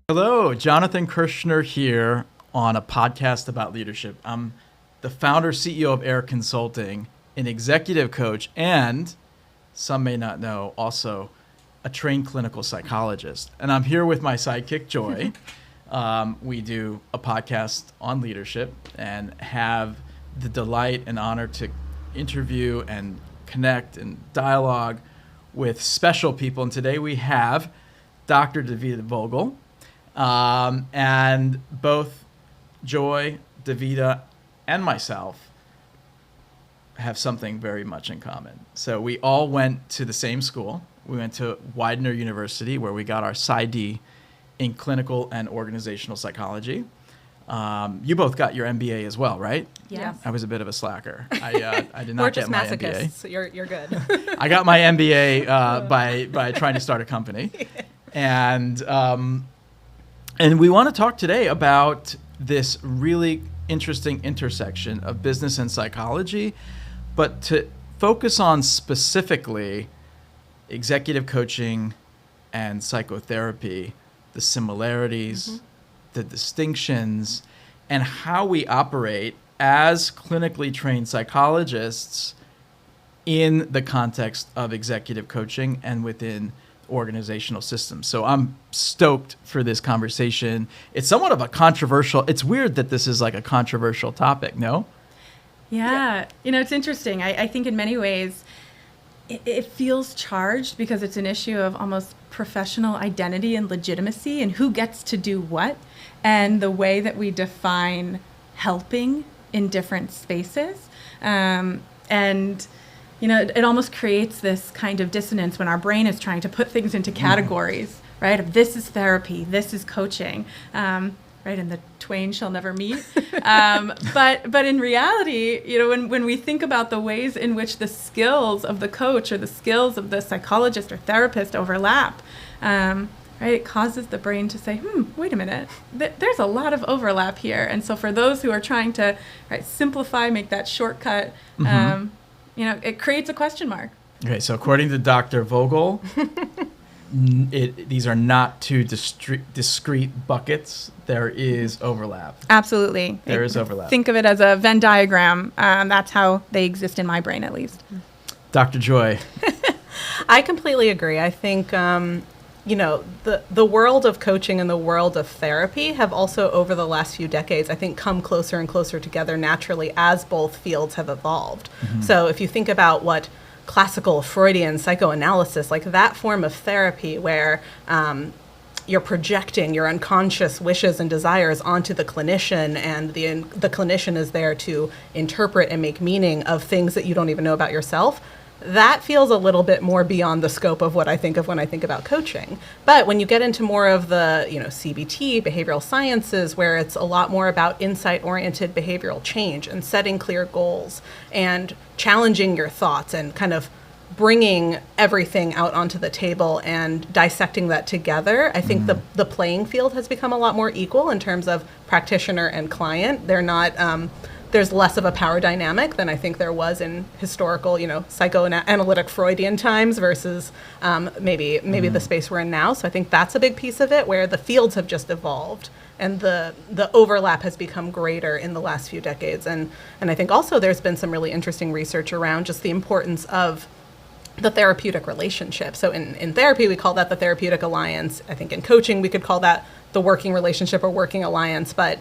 Hello, Jonathan Kirschner here on a podcast about leadership. I'm the founder, CEO of AIIR Consulting, an executive coach, and some may not know, also a trained clinical psychologist. And I'm here with my sidekick, Joy. We do a podcast on leadership and have the delight and honor to interview and connect and dialogue with special people. And today we have Dr. Davida Vogel. And both Joy, Davida, and myself have something very much in common. So we all went to the same school. We went to Widener University, where we got our PsyD in clinical and organizational psychology. You both got your MBA as well, right? Yes. I was a bit of a slacker. I did not get my MBA. So you're good. I got my MBA by trying to start a company. And we want to talk today about this really interesting intersection of business and psychology, but to focus on specifically executive coaching and psychotherapy, the similarities, the distinctions, and how we operate as clinically trained psychologists in the context of executive coaching and within organizational systems. So I'm stoked for this conversation. It's somewhat of a controversial, it's weird that this is like a controversial topic, no? Yeah. You know, it's interesting. I think in many ways it feels charged because it's an issue of almost professional identity and legitimacy and who gets to do what, and the way that we define helping in different spaces. And you know, it almost creates this kind of dissonance when our brain is trying to put things into categories, right? Of this is therapy, this is coaching, right? And the twain shall never meet. But in reality, you know, when we think about the ways in which the skills of the coach or the skills of the psychologist or therapist overlap, right? It causes the brain to say, wait a minute, there's a lot of overlap here. And so for those who are trying to simplify, make that shortcut, you know, it creates a question mark. Okay, so according to Dr. Vogel, these are not two discrete buckets. There is overlap. Absolutely. There is overlap. Think of it as a Venn diagram. That's how they exist in my brain, at least. Dr. Joy. I completely agree. I think, you know, the world of coaching and the world of therapy have also, over the last few decades, I think, come closer and closer together naturally as both fields have evolved. So if you think about what classical Freudian psychoanalysis, like that form of therapy where you're projecting your unconscious wishes and desires onto the clinician, and the clinician is there to interpret and make meaning of things that you don't even know about yourself, that feels a little bit more beyond the scope of what I think of when I think about coaching. But when you get into more of the, you know, CBT, behavioral sciences, where it's a lot more about insight-oriented behavioral change and setting clear goals and challenging your thoughts and kind of bringing everything out onto the table and dissecting that together, I think the playing field has become a lot more equal in terms of practitioner and client. They're not... there's less of a power dynamic than I think there was in historical, you know, psychoanalytic Freudian times versus maybe the space we're in now. So I think that's a big piece of it, where the fields have just evolved and the overlap has become greater in the last few decades. And I think also there's been some really interesting research around just the importance of the therapeutic relationship. So in therapy, we call that the therapeutic alliance. I think in coaching, we could call that the working relationship or working alliance. But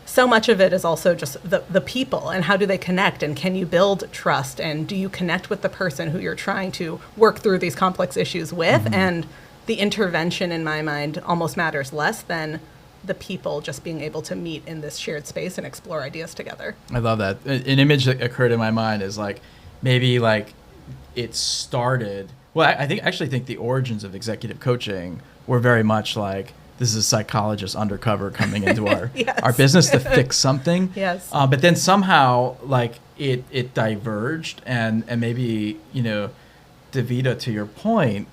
so much of it is also just the people and how do they connect, and can you build trust, and do you connect with the person who you're trying to work through these complex issues with? And the intervention, in my mind, almost matters less than the people just being able to meet in this shared space and explore ideas together. I love that. An image that occurred in my mind is like maybe like it started. Well, I actually think the origins of executive coaching were very much like, this is a psychologist undercover coming into our our business to fix something. Yes. But then somehow, like, it diverged, and maybe, you know, Davida, to your point,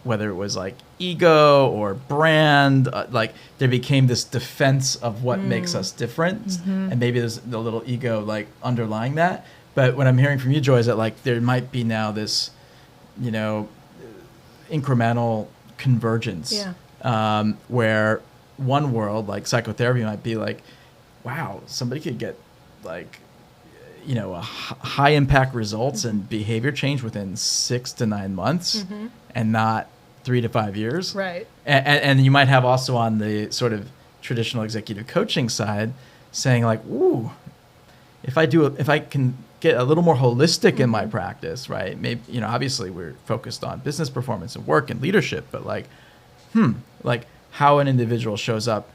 whether it was like ego or brand, like there became this defense of what makes us different, and maybe there's the little ego like underlying that. But what I'm hearing from you, Joy, is that like there might be now this, you know, incremental convergence where one world, like psychotherapy, might be like, wow, somebody could get like, a high impact results and behavior change within 6 to 9 months and not 3 to 5 years. Right. And you might have also on the sort of traditional executive coaching side saying like, ooh, if I can get a little more holistic in my practice, right? Maybe, obviously we're focused on business performance and work and leadership, but like how an individual shows up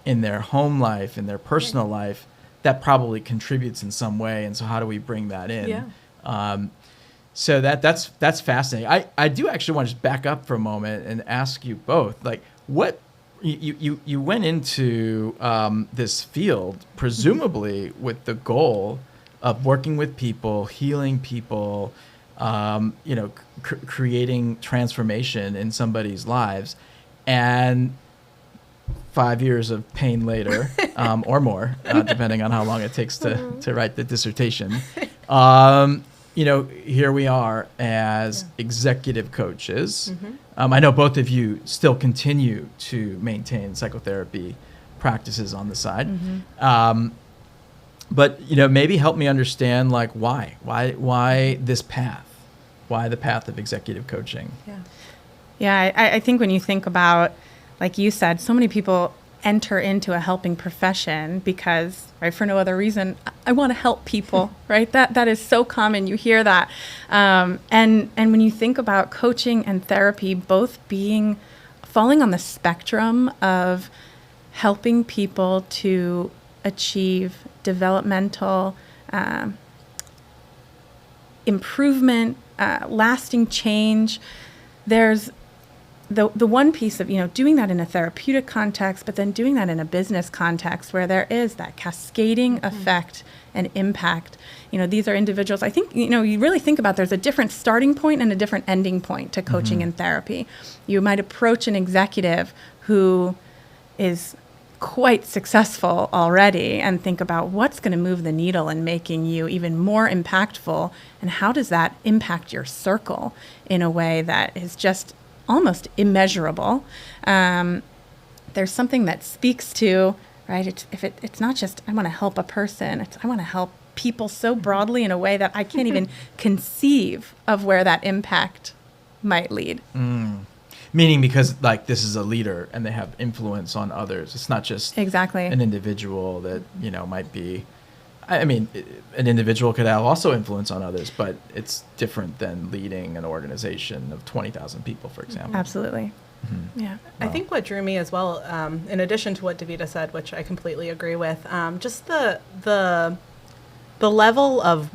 in their home life, in their personal life, that probably contributes in some way. And so how do we bring that in? Yeah. So that's fascinating. I do actually want to just back up for a moment and ask you both, like, what you went into this field presumably with the goal of working with people, healing people, creating transformation in somebody's lives, and 5 years of pain later, or more, depending on how long it takes to write the dissertation. Here we are as executive coaches. I know both of you still continue to maintain psychotherapy practices on the side. But, maybe help me understand, like, why this path? Why the path of executive coaching? Yeah, I think when you think about, like you said, so many people enter into a helping profession because, right, for no other reason, I want to help people, right? That is so common. You hear that. And when you think about coaching and therapy both falling on the spectrum of helping people to achieve developmental improvement, lasting change, there's the one piece of, doing that in a therapeutic context, but then doing that in a business context where there is that cascading effect and impact. These are individuals, I think, you really think about there's a different starting point and a different ending point to coaching and therapy. You might approach an executive who is quite successful already and think about what's going to move the needle and making you even more impactful, and how does that impact your circle in a way that is just almost immeasurable. There's something that speaks to, right? It's not just I want to help a person. I want to help people so broadly in a way that I can't even conceive of where that impact might lead. Meaning because like this is a leader and they have influence on others. It's not just exactly an individual that might be. I mean, an individual could have also influence on others, but it's different than leading an organization of 20,000 people, for example. Absolutely. Yeah. Wow. I think what drew me as well, in addition to what Davida said, which I completely agree with, just the level of,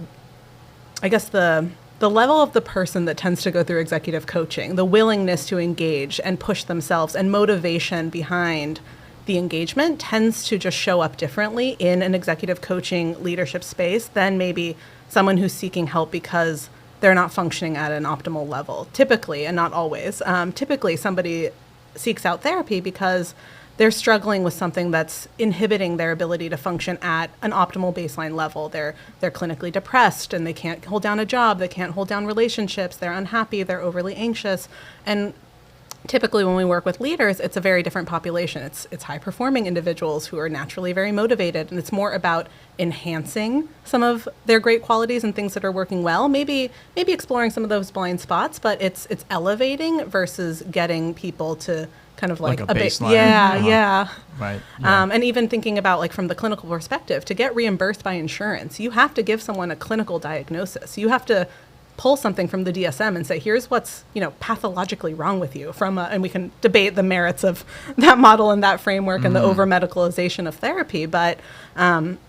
I guess the level of the person that tends to go through executive coaching, the willingness to engage and push themselves, and motivation behind the engagement tends to just show up differently in an executive coaching leadership space than maybe someone who's seeking help because they're not functioning at an optimal level. Typically, and not always, typically somebody seeks out therapy because they're struggling with something that's inhibiting their ability to function at an optimal baseline level. They're clinically depressed and they can't hold down a job, they can't hold down relationships, they're unhappy, they're overly anxious. And typically when we work with leaders, it's a very different population. It's high-performing individuals who are naturally very motivated, and it's more about enhancing some of their great qualities and things that are working well, maybe exploring some of those blind spots, but it's elevating versus getting people to kind of like a baseline. Yeah. Right. Yeah. And even thinking about like from the clinical perspective, to get reimbursed by insurance, you have to give someone a clinical diagnosis. You have to pull something from the DSM and say, here's what's, pathologically wrong with you and we can debate the merits of that model and that framework and the over-medicalization of therapy. But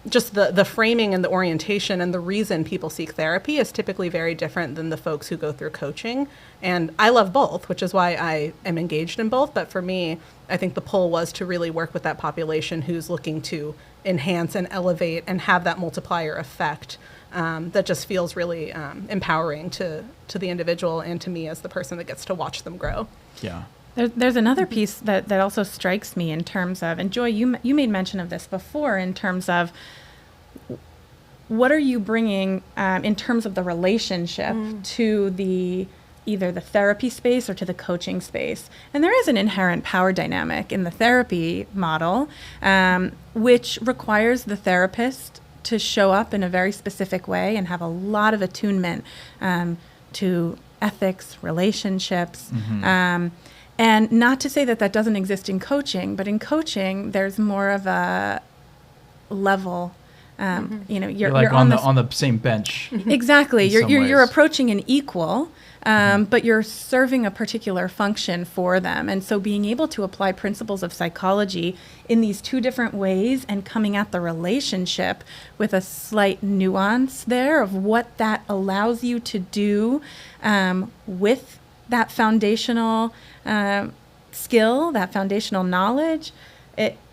just the framing and the orientation and the reason people seek therapy is typically very different than the folks who go through coaching. And I love both, which is why I am engaged in both. But for me, I think the pull was to really work with that population who's looking to enhance and elevate and have that multiplier effect. That just feels really empowering to the individual and to me as the person that gets to watch them grow. Yeah. There's another piece that also strikes me in terms of, and Joy, you made mention of this before, in terms of what are you bringing in terms of the relationship to the either the therapy space or to the coaching space. And there is an inherent power dynamic in the therapy model, which requires the therapist to show up in a very specific way and have a lot of attunement to ethics, relationships. And not to say that that doesn't exist in coaching, but in coaching, there's more of a level. You're like on the same bench. Exactly. You're ways. approaching an equal, but you're serving a particular function for them. And so being able to apply principles of psychology in these two different ways and coming at the relationship with a slight nuance there of what that allows you to do with that foundational skill, that foundational knowledge,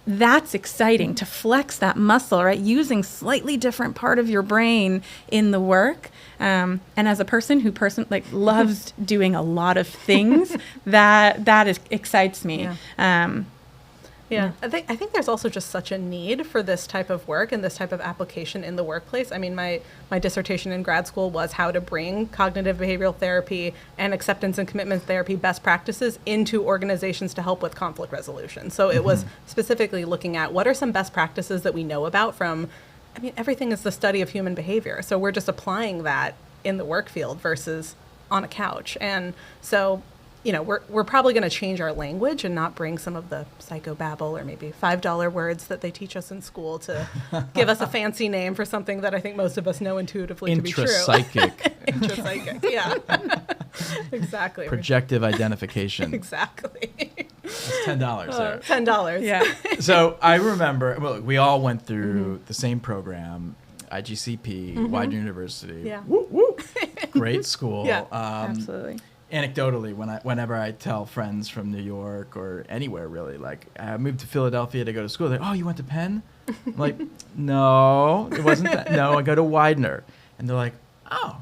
that's exciting to flex that muscle, right? Using slightly different part of your brain in the work. And as a person who loves doing a lot of things, that excites me. Yeah. I think there's also just such a need for this type of work and this type of application in the workplace. I mean, my dissertation in grad school was how to bring cognitive behavioral therapy and acceptance and commitment therapy best practices into organizations to help with conflict resolution. So it was specifically looking at what are some best practices that we know about from, everything is the study of human behavior. So we're just applying that in the work field versus on a couch. And so we're probably going to change our language and not bring some of the psychobabble or maybe $5 words that they teach us in school to give us a fancy name for something that I think most of us know intuitively to be true. Intrapsychic. Intrapsychic, yeah. Exactly. Projective identification. Exactly. That's $10 there. $10. Yeah. So I remember, we all went through the same program, IGCP, Widener University. Yeah. Woo, woo. Great school. Yeah, Absolutely. Anecdotally, whenever I tell friends from New York or anywhere really, like I moved to Philadelphia to go to school, they're like, "Oh, you went to Penn?" I'm like, "No, it wasn't that. No, I go to Widener." And they're like, "Oh,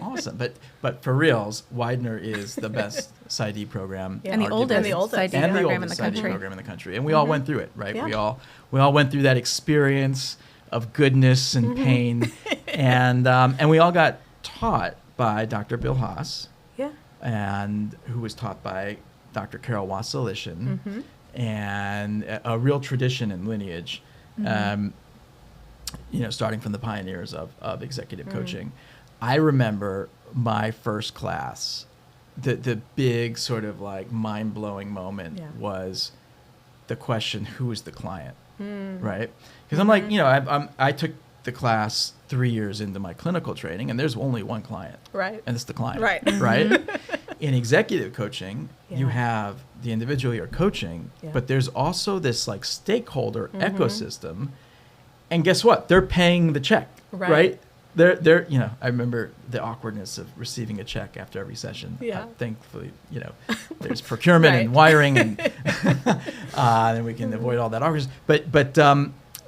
awesome!" But for reals, Widener is the best PsyD program, and the oldest PsyD program in the country. Program in the country, and we all went through it, right? Yeah. We all went through that experience of goodness and pain, and we all got taught by Dr. Bill Haas. Yeah. And who was taught by Dr. Carol Wassilishin, and a real tradition and lineage, starting from the pioneers of executive coaching. I remember my first class, the big sort of like mind-blowing moment was the question, who is the client, right? Because I'm like, I took the class 3 years into my clinical training, and there's only one client. Right. And it's the client. Right. Right? In executive coaching, you have the individual you're coaching, but there's also this like stakeholder ecosystem. And guess what? They're paying the check. Right? They're I remember the awkwardness of receiving a check after every session. Yeah. Thankfully, there's procurement and wiring and then we can avoid all that awkwardness.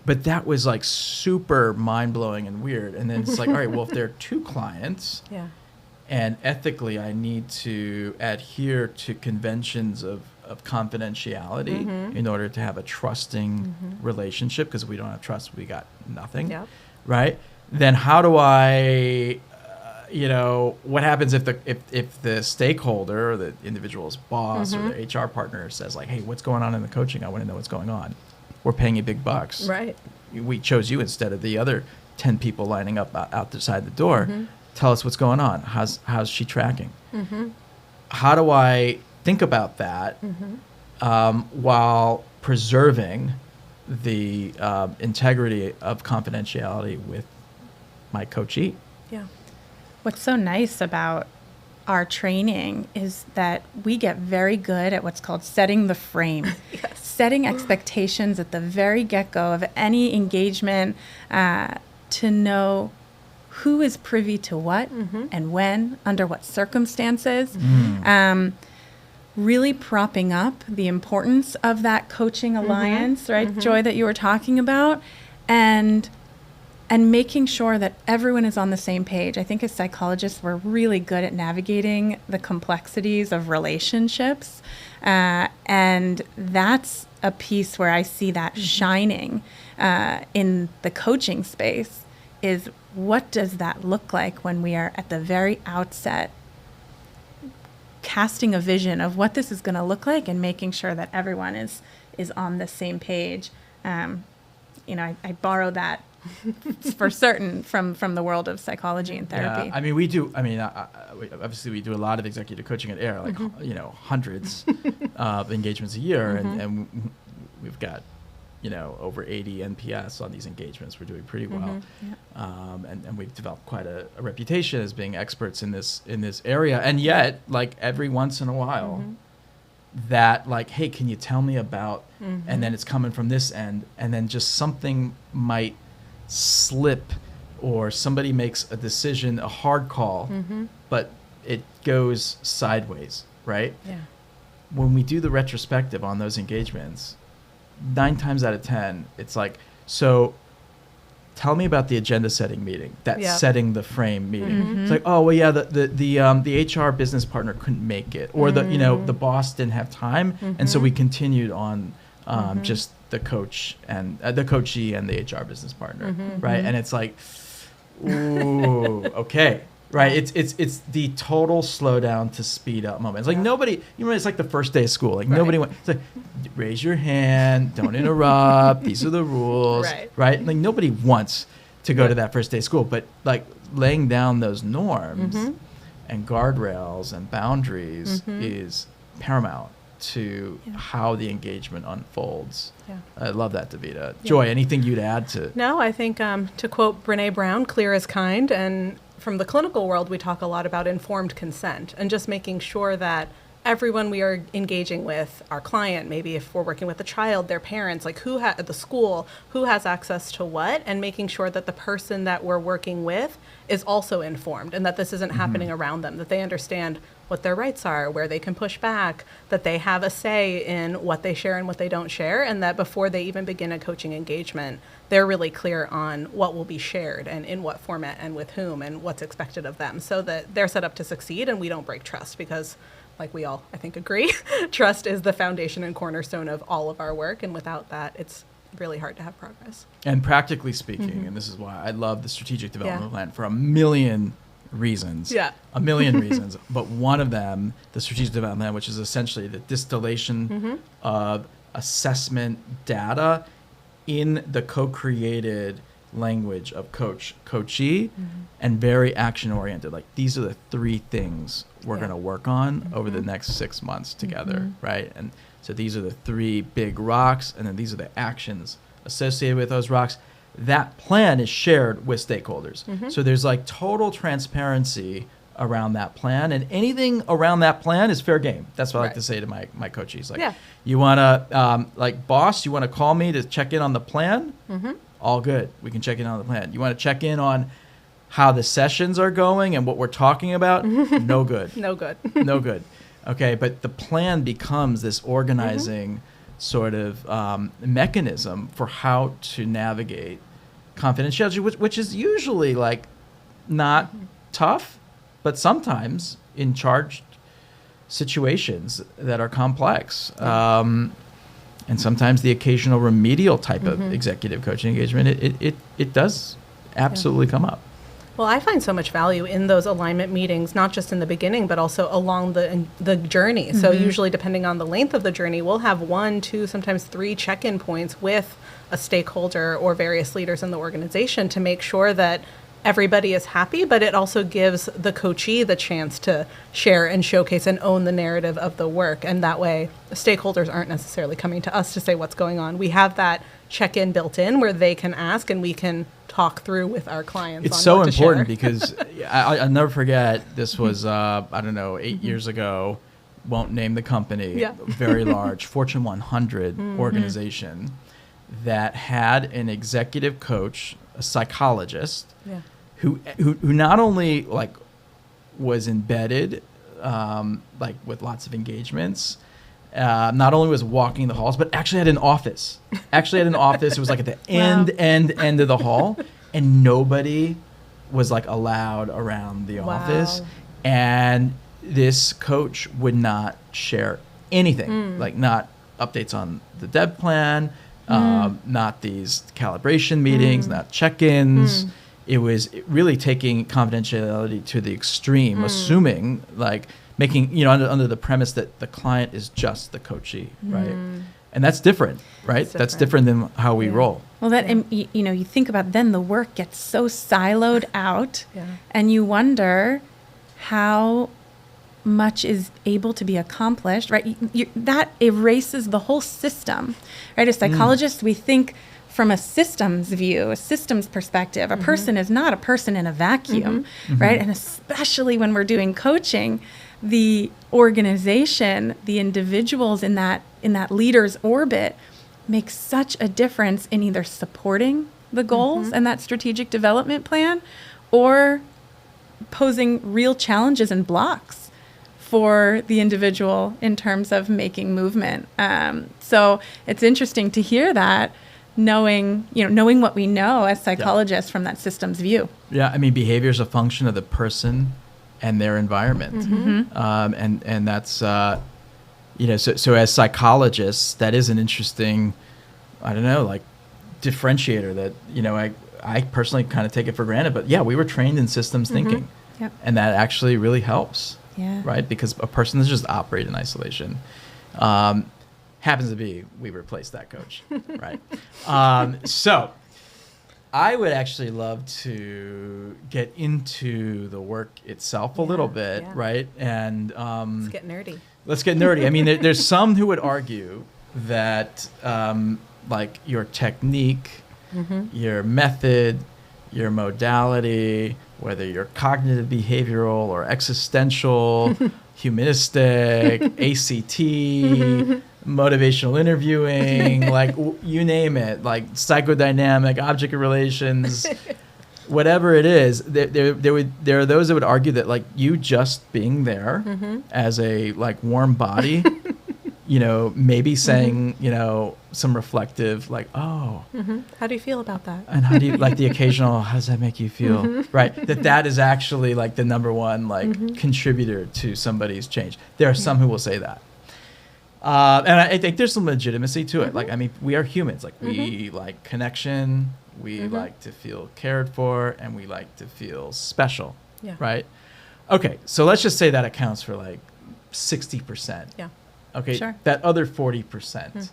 But that was like super mind-blowing and weird. And then it's like, all right, well, if there are two clients, and ethically I need to adhere to conventions of confidentiality in order to have a trusting relationship, because if we don't have trust, we got nothing, right? Then how do I, what happens if the stakeholder or the individual's boss or the HR partner says like, hey, what's going on in the coaching? I want to know what's going on. We're paying you big bucks. Right. We chose you instead of the other 10 people lining up outside the door. Tell us what's going on. How's she tracking? How do I think about that while preserving the integrity of confidentiality with my coachee? Yeah. What's so nice about our training is that we get very good at what's called setting the frame. Setting expectations at the very get-go of any engagement to know who is privy to what and when, under what circumstances. Really propping up the importance of that coaching alliance, right, Joy, that you were talking about, and making sure that everyone is on the same page. I think as psychologists, we're really good at navigating the complexities of relationships. And that's a piece where I see that shining in the coaching space, is what does that look like when we are at the very outset casting a vision of what this is going to look like and making sure that everyone is on the same page. I borrow that for certain from the world of psychology and therapy. Yeah, I mean, we do. I mean, obviously, we do a lot of executive coaching at AIIR, like hundreds of engagements a year, and we've got over 80 NPS on these engagements. We're doing pretty well, and we've developed quite a reputation as being experts in this area. And yet, like every once in a while, that like, hey, can you tell me about? And then it's coming from this end, and then just something might slip, or somebody makes a decision, a hard call, but it goes sideways, right? Yeah. When we do the retrospective on those engagements, 9 times out of 10, it's like, so tell me about the agenda setting meeting, that setting the frame meeting. It's like, oh, well, yeah, the HR business partner couldn't make it, or the boss didn't have time, and so we continued on just the coach and the coachee and the HR business partner, right? And it's like, ooh, okay. Right, it's the total slow down to speed up moment. It's like nobody, it's like the first day of school. Like nobody went. It's like, raise your hand, don't interrupt. These are the rules, right? Like nobody wants to go to that first day of school, but like laying down those norms and guardrails and boundaries is paramount to how the engagement unfolds. Yeah. I love that, Davida. Joy, anything you'd add to? No, I think to quote Brene Brown, clear is kind, and from the clinical world, we talk a lot about informed consent and just making sure that everyone we are engaging with, our client, maybe if we're working with a child, their parents, like who at the school, who has access to what, and making sure that the person that we're working with is also informed and that this isn't happening around them, that they understand what their rights are, where they can push back, that they have a say in what they share and what they don't share, and that before they even begin a coaching engagement, they're really clear on what will be shared and in what format and with whom and what's expected of them, so that they're set up to succeed and we don't break trust, because like we all, I think, agree, trust is the foundation and cornerstone of all of our work, and without that, it's really hard to have progress. And practically speaking, and this is why I love the strategic development plan for a million reasons. A million reasons. But one of them, the strategic development plan, which is essentially the distillation of assessment data in the co-created language of coachee, and very action-oriented. Like, these are the 3 things we're going to work on over the next 6 months together, right? And so these are the 3 big rocks, and then these are the actions associated with those rocks. That plan is shared with stakeholders. So there's like total transparency around that plan, and anything around that plan is fair game. That's what I like to say to my coachees. Like, you want to, like, boss, you want to call me to check in on the plan? All good. We can check in on the plan. You want to check in on how the sessions are going and what we're talking about? No good. No good. No good. Okay, but the plan becomes this organizing sort of mechanism for how to navigate confidentiality, which is usually like not tough, but sometimes in charged situations that are complex. And sometimes the occasional remedial type of executive coaching engagement, it does absolutely come up. Well, I find so much value in those alignment meetings, not just in the beginning, but also along the journey. So usually, depending on the length of the journey, we'll have 1, 2, sometimes 3 check-in points with a stakeholder or various leaders in the organization to make sure that everybody is happy, but it also gives the coachee the chance to share and showcase and own the narrative of the work. And that way, the stakeholders aren't necessarily coming to us to say what's going on. We have that check-in built in where they can ask and we can talk through with our clients. It's so important because I'll never forget, this was, 8 years ago, won't name the company, very large, Fortune 100 organization that had an executive coach, a psychologist, who not only like was embedded like with lots of engagements, not only was walking the halls, but actually had an office. It was like at the end of the hall, and nobody was like allowed around the office. And this coach would not share anything, like not updates on the dev plan, not these calibration meetings, not check-ins. It was really taking confidentiality to the extreme, assuming like making, under the premise that the client is just the coachee, right? And that's different, right? That's different than how we roll. Well, you think about then the work gets so siloed out, and you wonder how much is able to be accomplished, right? That erases the whole system, right? As psychologists, we think from a systems view, a systems perspective. A person is not a person in a vacuum, right? And especially when we're doing coaching, the organization, the individuals in that leader's orbit make such a difference in either supporting the goals and that strategic development plan, or posing real challenges and blocks for the individual in terms of making movement. So it's interesting to hear that, knowing what we know as psychologists from that systems view. Yeah, I mean, behavior is a function of the person and their environment. And that's, so as psychologists, that is an interesting, differentiator that, I personally kind of take it for granted. But yeah, we were trained in systems thinking. Yep. And that actually really helps. Yeah. Right? Because a person doesn't just operate in isolation. Happens to be, we replaced that coach, right? So I would actually love to get into the work itself a little bit, right? And let's get nerdy. Let's get nerdy. I mean, there's some who would argue that your technique, your method, your modality, whether you're cognitive behavioral or existential, humanistic, ACT, motivational interviewing, you name it, psychodynamic, object of relations, whatever it is, there are those that would argue that you just being there as a warm body, maybe saying, some reflective, how do you feel about that? And how do you the occasional, how does that make you feel? Right. That is actually the number one contributor to somebody's change. There are some who will say that. And I think there's some legitimacy to it. We are humans. We like connection, we like to feel cared for, and we like to feel special. Yeah. Right? Okay, so let's just say that accounts for 60%. Yeah. Okay, sure. That other 40%.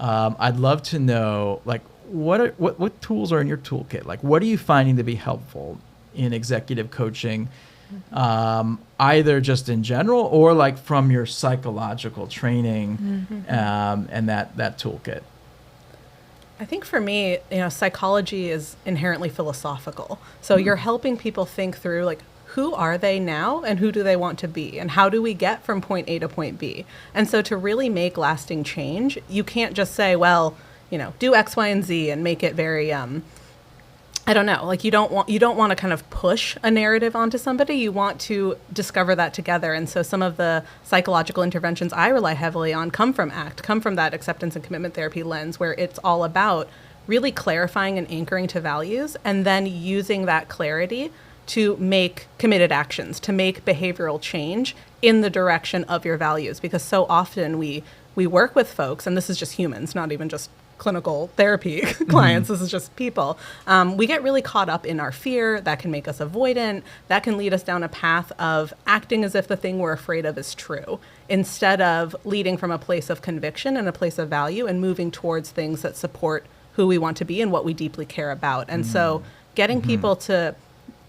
I'd love to know, what tools are in your toolkit? What are you finding to be helpful in executive coaching? Either just in general or from your psychological training and that toolkit? I think for me, psychology is inherently philosophical. So you're helping people think through who are they now and who do they want to be and how do we get from point A to point B? And so to really make lasting change, you can't just say, well, do X, Y, and Z and make it very I don't know, you don't want to kind of push a narrative onto somebody. You want to discover that together. And so some of the psychological interventions I rely heavily on come from that acceptance and commitment therapy lens, where it's all about really clarifying and anchoring to values and then using that clarity to make committed actions, to make behavioral change in the direction of your values. Because so often we work with folks, and this is just humans, not even just clinical therapy clients, this is just people. We get really caught up in our fear. That can make us avoidant. That can lead us down a path of acting as if the thing we're afraid of is true, instead of leading from a place of conviction and a place of value and moving towards things that support who we want to be and what we deeply care about. And so getting people to,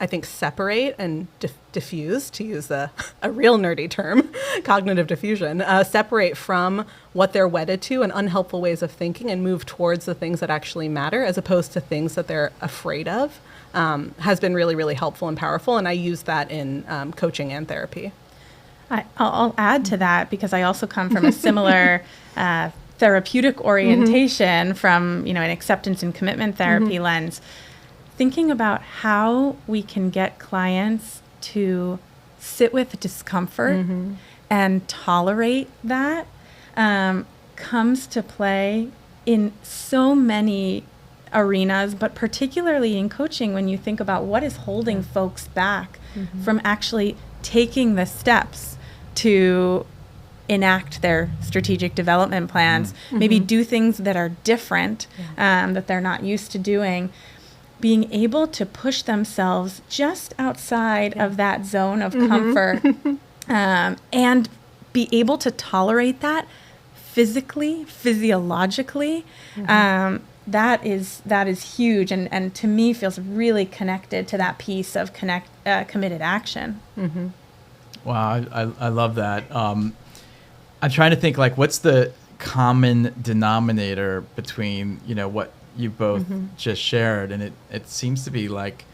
I think, separate and diffuse, to use a real nerdy term, cognitive diffusion, separate from what they're wedded to and unhelpful ways of thinking and move towards the things that actually matter as opposed to things that they're afraid of, has been really, really helpful and powerful. And I use that in coaching and therapy. I'll add to that because I also come from a similar therapeutic orientation from, an acceptance and commitment therapy lens. Thinking about how we can get clients to sit with discomfort and tolerate that comes to play in so many arenas, but particularly in coaching when you think about what is holding folks back from actually taking the steps to enact their strategic development plans, maybe do things that are different, that they're not used to doing. Being able to push themselves just outside of that zone of comfort and be able to tolerate that physically, physiologically. That is huge, and to me feels really connected to that piece of committed action. Wow, I love that. I'm trying to think, like, what's the common denominator between, you know, what you both just shared, and it seems to be like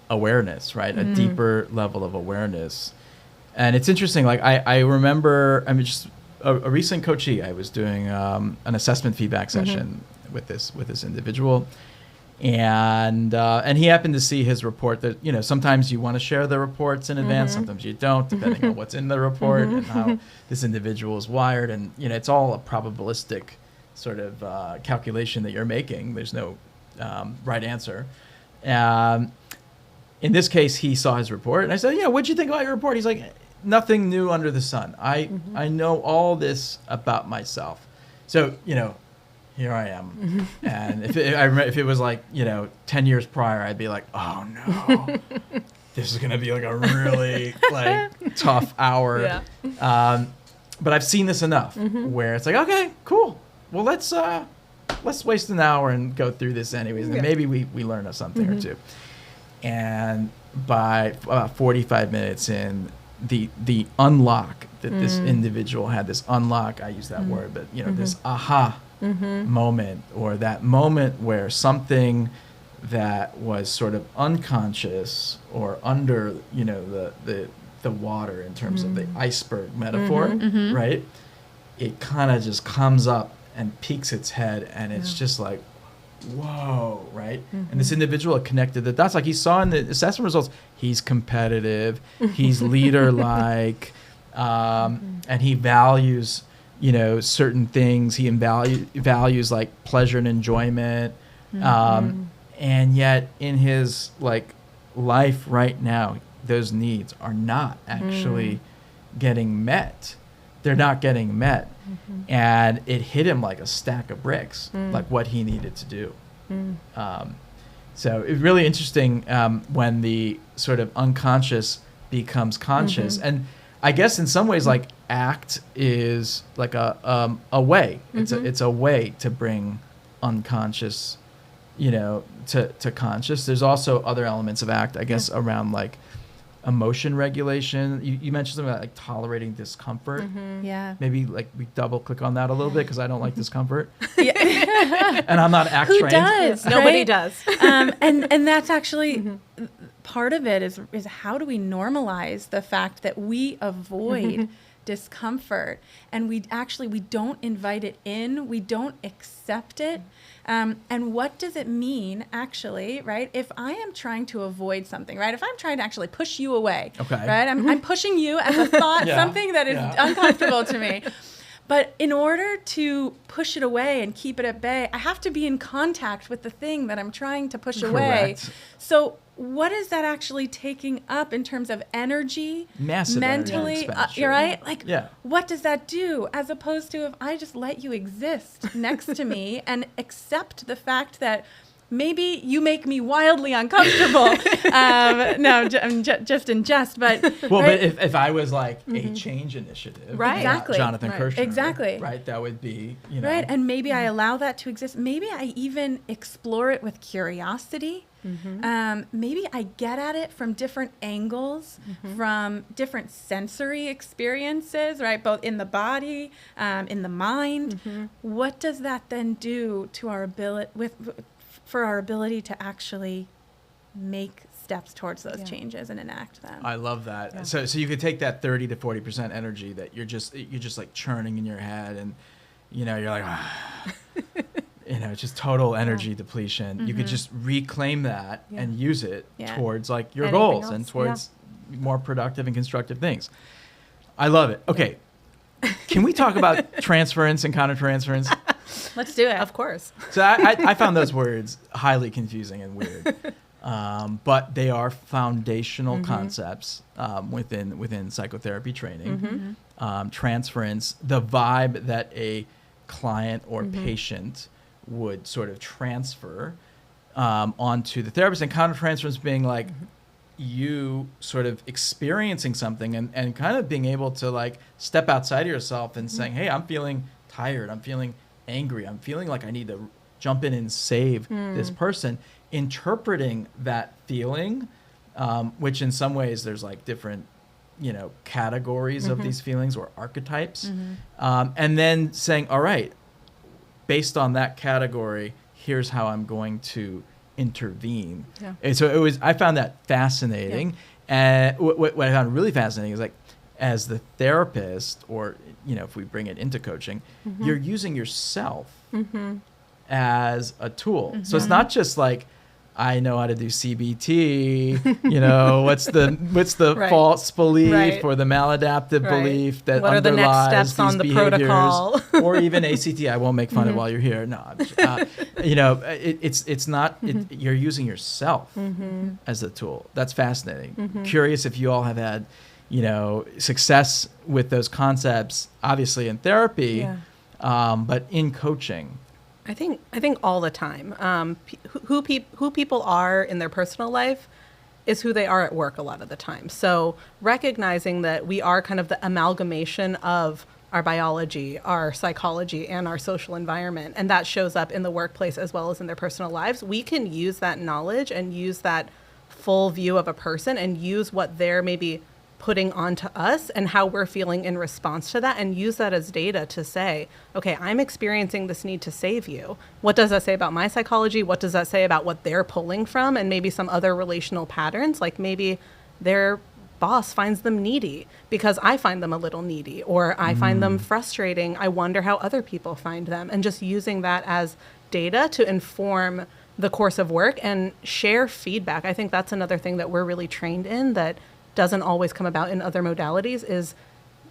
awareness, right? A deeper level of awareness. And it's interesting, like I remember, I mean, just a recent coachee, I was doing an assessment feedback session with this individual, and he happened to see his report that, you know, sometimes you want to share the reports in advance, sometimes you don't, depending on what's in the report and how this individual is wired. And, you know, it's all a probabilistic sort of calculation that you're making. There's no right answer. In this case, he saw his report, and I said, yeah, what'd you think about your report? He's like, nothing new under the sun. I know all this about myself. So, you know, here I am. And if it was like, you know, 10 years prior, I'd be like, oh no, this is going to be like a really like tough hour. Yeah. But I've seen this enough where it's like, okay, cool. Well, let's waste an hour and go through this anyways. And maybe we learn something or two. And by about 45 minutes in, the unlock that this individual had, this unlock, I use that word, but, you know, this aha moment, or that moment where something that was sort of unconscious or under, you know, the water in terms of the iceberg metaphor, right? It kind of just comes up and peeks its head, and it's just like, whoa, right? And this individual connected the dots. Like he saw in the assessment results, he's competitive, he's leader-like, and he values, you know, certain things. He values like pleasure and enjoyment. And yet in his like life right now, those needs are not actually getting met. They're not getting met. And it hit him like a stack of bricks, like what he needed to do. So it's really interesting when the sort of unconscious becomes conscious. And I guess in some ways, like ACT is like a way. It's a way to bring unconscious, you know, to conscious. There's also other elements of ACT, I guess, around like emotion regulation. You mentioned something about like tolerating discomfort. Yeah. Maybe like we double click on that a little bit, because I don't like discomfort. And I'm not ACT trained. Who does? Nobody right? does. And that's actually part of it is how do we normalize the fact that we avoid discomfort, and we don't invite it in, we don't accept it. And what does it mean, actually, right? If I am trying to avoid something, right? If I'm trying to actually push you away, right? I'm pushing you as a thought, something that is uncomfortable to me. But in order to push it away and keep it at bay, I have to be in contact with the thing that I'm trying to push away. So what is that actually taking up in terms of energy, massive mentally, energy you're right? Like, what does that do? As opposed to if I just let you exist next to me and accept the fact that maybe you make me wildly uncomfortable. No, I'm just in jest, but well, right? but if I was like a change initiative, Right. Exactly. Jonathan Kirschner, Exactly. right? That would be, you know, right, and maybe I allow that to exist. Maybe I even explore it with curiosity. Maybe I get at it from different angles, from different sensory experiences, right? Both in the body, in the mind. What does that then do to our ability for our ability to actually make steps towards those changes and enact them? I love that. So you could take that 30 to 40% energy that you're just like churning in your head, and you know you're like, you know, just total energy depletion. You could just reclaim that and use it towards like your goals and towards more productive and constructive things. I love it. Okay. Can we talk about transference and countertransference? Let's do it. Of course. So I found those words highly confusing and weird. But they are foundational concepts within psychotherapy training. Transference, the vibe that a client or patient would sort of transfer onto the therapist, and countertransference being like you sort of experiencing something and kind of being able to like step outside of yourself and saying, hey, I'm feeling tired, I'm feeling angry, I'm feeling like I need to jump in and save this person, interpreting that feeling, which in some ways there's like different, categories of these feelings or archetypes, and then saying, all right, based on that category, here's how I'm going to intervene. Yeah. And so I found that fascinating. Yeah. And what I found really fascinating is like, as the therapist, or, if we bring it into coaching, you're using yourself as a tool. So it's not just like, I know how to do CBT, what's the right. false belief right. or the maladaptive right. belief that what underlies are the next steps these on the behaviors, protocol? or even ACT. I won't make fun of while you're here. No, it's not. You're using yourself as a tool. That's fascinating. Curious if you all have had, success with those concepts. Obviously in therapy, but in coaching. I think all the time. Who people are in their personal life is who they are at work a lot of the time. So recognizing that we are kind of the amalgamation of our biology, our psychology, and our social environment, and that shows up in the workplace as well as in their personal lives, we can use that knowledge and use that full view of a person and use what they're maybe putting onto us and how we're feeling in response to that, and use that as data to say, okay, I'm experiencing this need to save you. What does that say about my psychology? What does that say about what they're pulling from? And maybe some other relational patterns, like maybe their boss finds them needy because I find them a little needy, or I find them frustrating. I wonder how other people find them, and just using that as data to inform the course of work and share feedback. I think that's another thing that we're really trained in that doesn't always come about in other modalities, is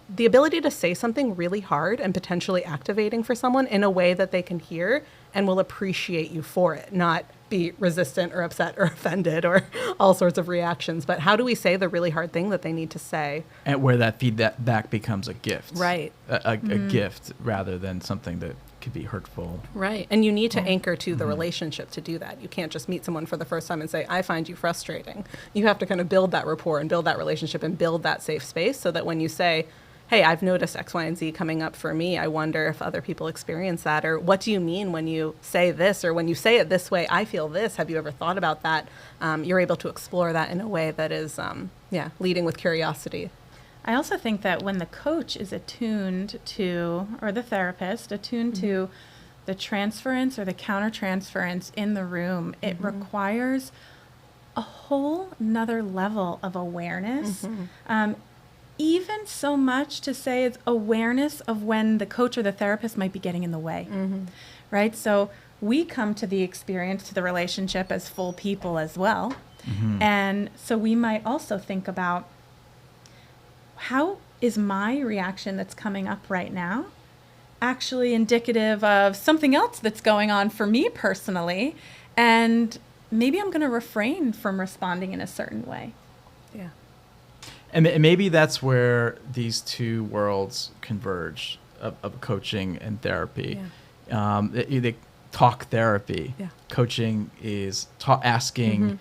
the ability to say something really hard and potentially activating for someone in a way that they can hear and will appreciate you for it, not be resistant or upset or offended or all sorts of reactions. But how do we say the really hard thing that they need to say? And where that feedback becomes a gift. Right. A gift rather than something that could be hurtful. Right. And you need to anchor to the relationship to do that. You can't just meet someone for the first time and say, I find you frustrating. You have to kind of build that rapport and build that relationship and build that safe space so that when you say, hey, I've noticed X, Y, and Z coming up for me, I wonder if other people experience that, or what do you mean when you say this, or when you say it this way, I feel this. Have you ever thought about that? You're able to explore that in a way that is, leading with curiosity. I also think that when the coach is attuned to, or the therapist, attuned to the transference or the countertransference in the room, it requires a whole nother level of awareness. Even so much to say it's awareness of when the coach or the therapist might be getting in the way, right? So we come to the experience, to the relationship as full people as well. And so we might also think about, how is my reaction that's coming up right now actually indicative of something else that's going on for me personally? And maybe I'm going to refrain from responding in a certain way. Yeah. And maybe that's where these two worlds converge of coaching and therapy. They talk therapy. Coaching is asking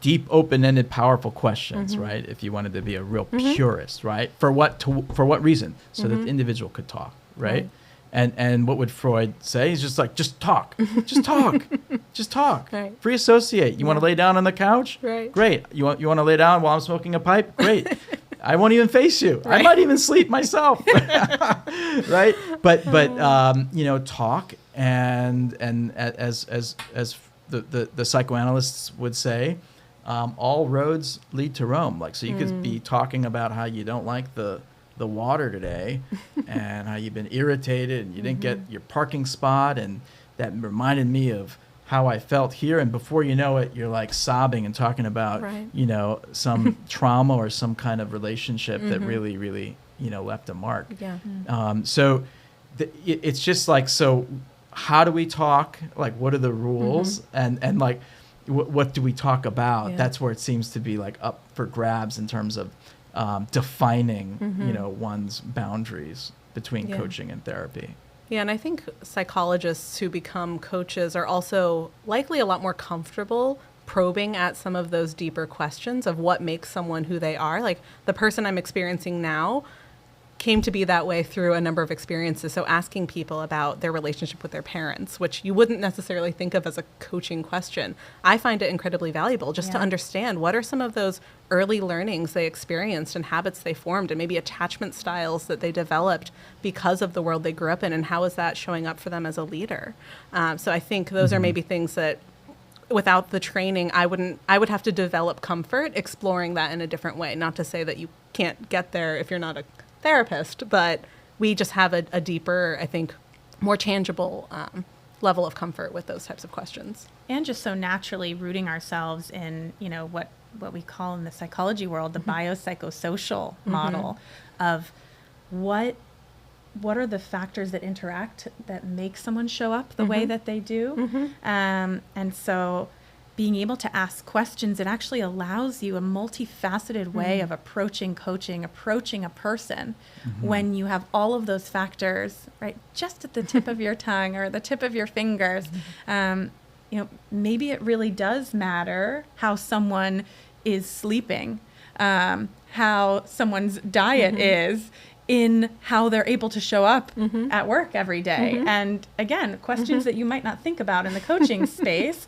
deep, open-ended, powerful questions, right? If you wanted to be a real purist, right? For what reason? So that the individual could talk, right? And what would Freud say? He's just like, just talk, just talk, just talk. Right. Free associate. You want to lay down on the couch? Right. Great. You want to lay down while I'm smoking a pipe? Great. I won't even face you. Right. I might even sleep myself. Right. But talk and as the psychoanalysts would say, all roads lead to Rome. Like, so you could be talking about how you don't like the water today and how you've been irritated and you didn't get your parking spot, and that reminded me of how I felt here, and before you know it, you're like sobbing and talking about some trauma or some kind of relationship that really, really left a mark. So it's just like, so how do we talk? Like, what are the rules? And like, what do we talk about? That's where it seems to be like up for grabs in terms of defining one's boundaries between coaching and therapy. Yeah, and I think psychologists who become coaches are also likely a lot more comfortable probing at some of those deeper questions of what makes someone who they are. Like the person I'm experiencing now came to be that way through a number of experiences. So asking people about their relationship with their parents, which you wouldn't necessarily think of as a coaching question, I find it incredibly valuable just to understand what are some of those early learnings they experienced and habits they formed and maybe attachment styles that they developed because of the world they grew up in, and how is that showing up for them as a leader. So I think those are maybe things that without the training, I would have to develop comfort exploring that in a different way. Not to say that you can't get there if you're not a therapist, but we just have a deeper, I think, more tangible level of comfort with those types of questions. And just so naturally rooting ourselves in, what we call in the psychology world, the biopsychosocial model of what are the factors that interact that make someone show up the way that they do. And so being able to ask questions, it actually allows you a multifaceted way of approaching coaching, approaching a person when you have all of those factors, right, just at the tip of your tongue or the tip of your fingers. Maybe it really does matter how someone is sleeping, how someone's diet is, in how they're able to show up at work every day. And again, questions that you might not think about in the coaching space,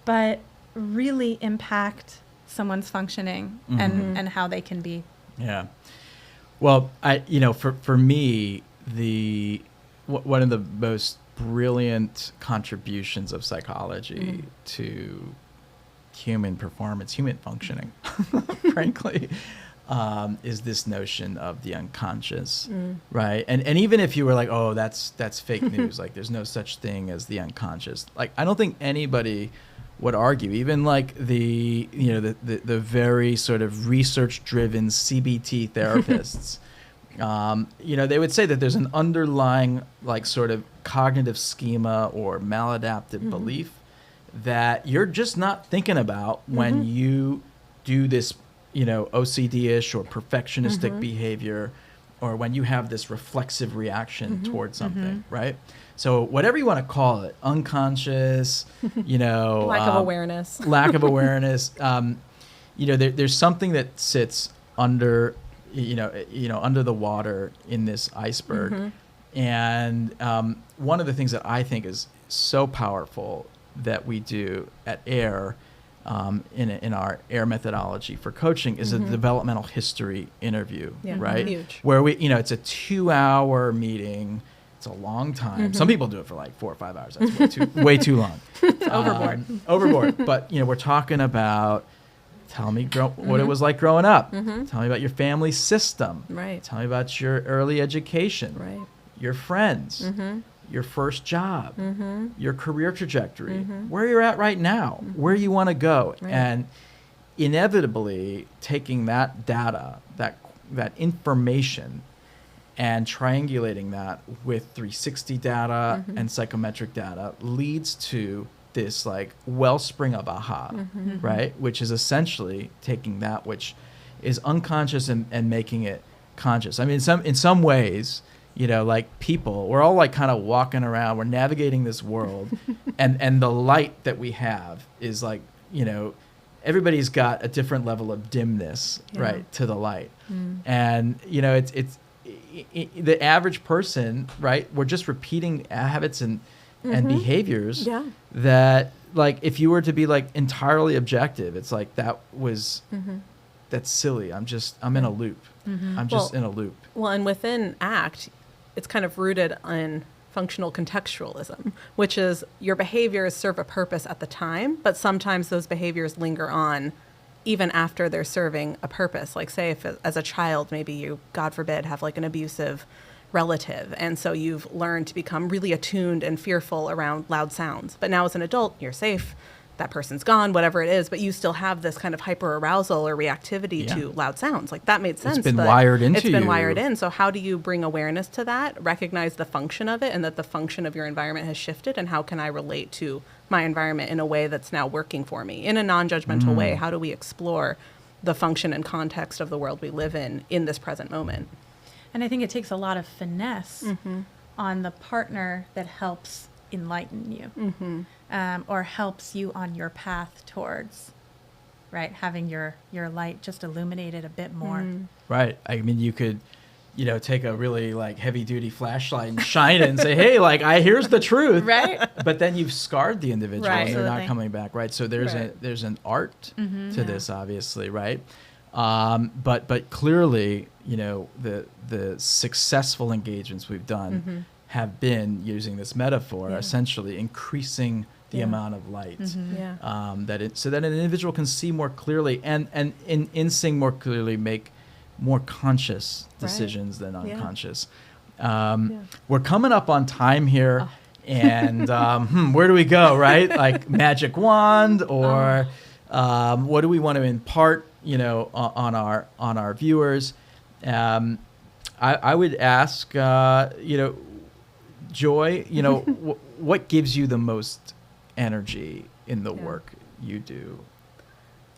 but really impact someone's functioning and how they can be. Yeah. Well, for me, one of the most brilliant contributions of psychology to human performance, human functioning, frankly, is this notion of the unconscious, right? And even if you were like, oh, that's fake news, like there's no such thing as the unconscious. Like I don't think anybody would argue, even like the very sort of research-driven CBT therapists, they would say that there's an underlying like sort of cognitive schema or maladaptive belief that you're just not thinking about when you do this, OCD-ish or perfectionistic behavior, or when you have this reflexive reaction towards something, right? So whatever you want to call it, unconscious, lack of awareness. There's something that sits under, under the water in this iceberg. And one of the things that I think is so powerful that we do at AIIR, in our AIIR methodology for coaching, is a developmental history interview, right? Huge. Where it's a 2-hour meeting. It's a long time. Some people do it for like 4 or 5 hours. That's way too long. Overboard. But we're talking about, tell me what it was like growing up. Tell me about your family system. Right. Tell me about your early education. Right. Your friends. Your first job. Your career trajectory. Where you're at right now. Where you want to go. Right. And inevitably taking that data, that information, and triangulating that with 360 data and psychometric data leads to this like wellspring of aha, right? Which is essentially taking that which is unconscious and making it conscious. I mean, in some ways, like people, we're all like kind of walking around, we're navigating this world, and the light that we have is like, everybody's got a different level of dimness, right, to the light. And, it's the average person, right, we're just repeating habits and behaviors that, like, if you were to be like entirely objective, it's like that's silly. I'm in a loop. I'm just in a loop. Well, and within ACT, it's kind of rooted in functional contextualism, which is your behaviors serve a purpose at the time, but sometimes those behaviors linger on even after they're serving a purpose. Like say if as a child, maybe you, God forbid, have like an abusive relative, and so you've learned to become really attuned and fearful around loud sounds. But now as an adult, you're safe, that person's gone, whatever it is, but you still have this kind of hyper arousal or reactivity to loud sounds. Like that made sense. It's been wired into you. It's been wired in. So how do you bring awareness to that, recognize the function of it, and that the function of your environment has shifted, and how can I relate to my environment in a way that's now working for me in a non-judgmental way? How do we explore the function and context of the world we live in this present moment? And I think it takes a lot of finesse on the partner that helps enlighten you, or helps you on your path towards, right, having your light just illuminated a bit more. Right. I mean, you could, take a really like heavy duty flashlight and shine it and say, hey, like here's the truth. Right. But then you've scarred the individual Right. and they're not Absolutely. coming back. Right. So there's an art to Yeah. this, obviously. Right. But clearly, the successful engagements we've done have been using this metaphor, essentially increasing the amount of light, so that an individual can see more clearly and in seeing more clearly make more conscious decisions than unconscious. We're coming up on time here, and where do we go? Right, like magic wand, or what do we want to impart? On our viewers. I would ask, Joy, what gives you the most energy in the work you do?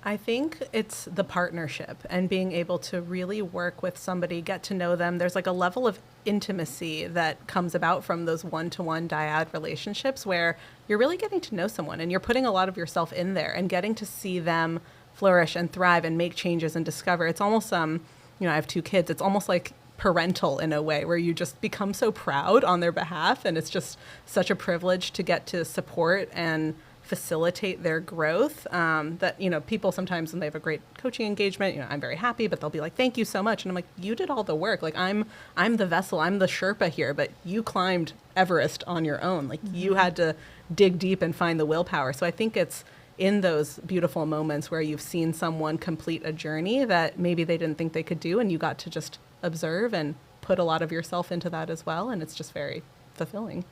I think it's the partnership and being able to really work with somebody, get to know them. There's like a level of intimacy that comes about from those one-to-one dyad relationships where you're really getting to know someone and you're putting a lot of yourself in there and getting to see them flourish and thrive and make changes and discover. It's almost, I have 2 kids. It's almost like parental in a way where you just become so proud on their behalf. And it's just such a privilege to get to support and facilitate their growth, that, people sometimes when they have a great coaching engagement, I'm very happy, but they'll be like, thank you so much. And I'm like, you did all the work. Like I'm the vessel, I'm the Sherpa here, but you climbed Everest on your own. Like you had to dig deep and find the willpower. So I think it's in those beautiful moments where you've seen someone complete a journey that maybe they didn't think they could do, and you got to just observe and put a lot of yourself into that as well. And it's just very fulfilling.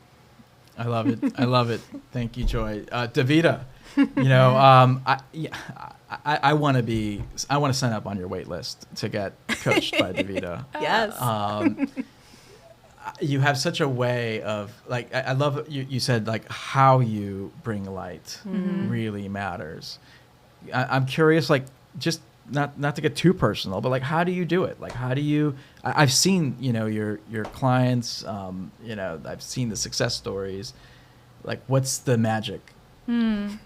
I love it. I love it. Thank you, Joy. Davida, I want to sign up on your wait list to get coached by Davida. Yes. You have such a way of like, I love you said like how you bring light really matters. I'm curious, like just not to get too personal, but like, how do you do it? Like, how do you, I've seen, your clients, I've seen the success stories. Like, what's the magic? I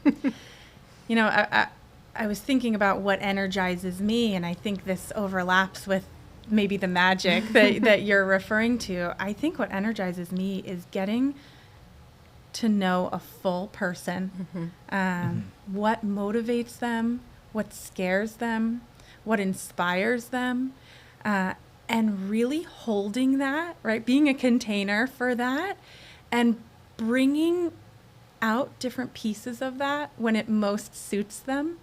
was thinking about what energizes me, and I think this overlaps with maybe the magic that you're referring to. I think what energizes me is getting to know a full person, what motivates them, what scares them, what inspires them, and really holding that, right? Being a container for that and bringing out different pieces of that when it most suits them.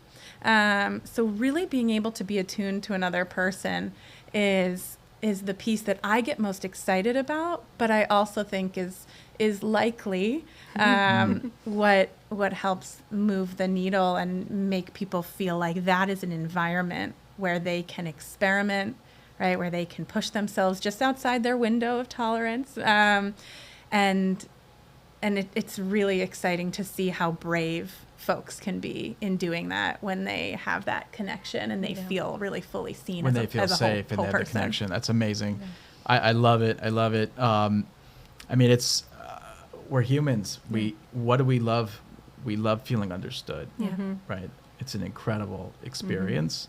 So really being able to be attuned to another person is the piece that I get most excited about, but I also think is likely what helps move the needle and make people feel like that is an environment where they can experiment, right? Where they can push themselves just outside their window of tolerance. And it's really exciting to see how brave folks can be in doing that when they have that connection and they feel really fully seen When as they feel as a safe whole and they have the person. connection. That's amazing. Yeah. I love it. I love it. I mean, it's, we're humans. What do we love? We love feeling understood, right? It's an incredible experience.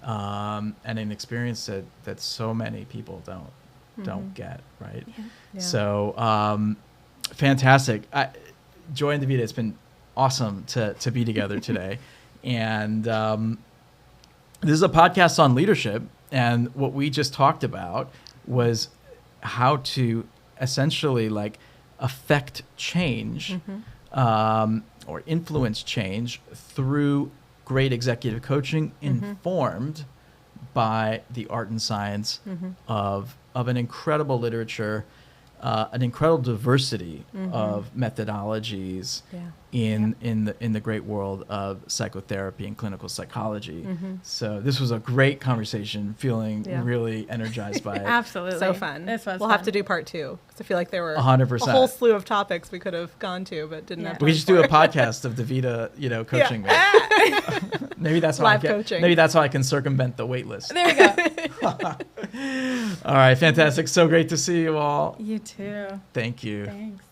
And an experience that so many people don't get, right? Yeah. So, fantastic. Joy and Davida, it's been awesome to be together today. And this is a podcast on leadership. And what we just talked about was how to essentially like affect change or influence change through great executive coaching informed by the art and science of an incredible literature, an incredible diversity of methodologies in the great world of psychotherapy and clinical psychology. So this was a great conversation, feeling really energized by it. Absolutely. So fun. This was We'll fun. have to do part 2 because I feel like there were 100%. a whole slew of topics we could have gone to, but didn't have time We just do for a podcast of Davida, coaching me. Maybe that's how Live coaching. Maybe that's how I can circumvent the wait list. There we go. All right, fantastic. So great to see you all. You too. Thank you. Thanks.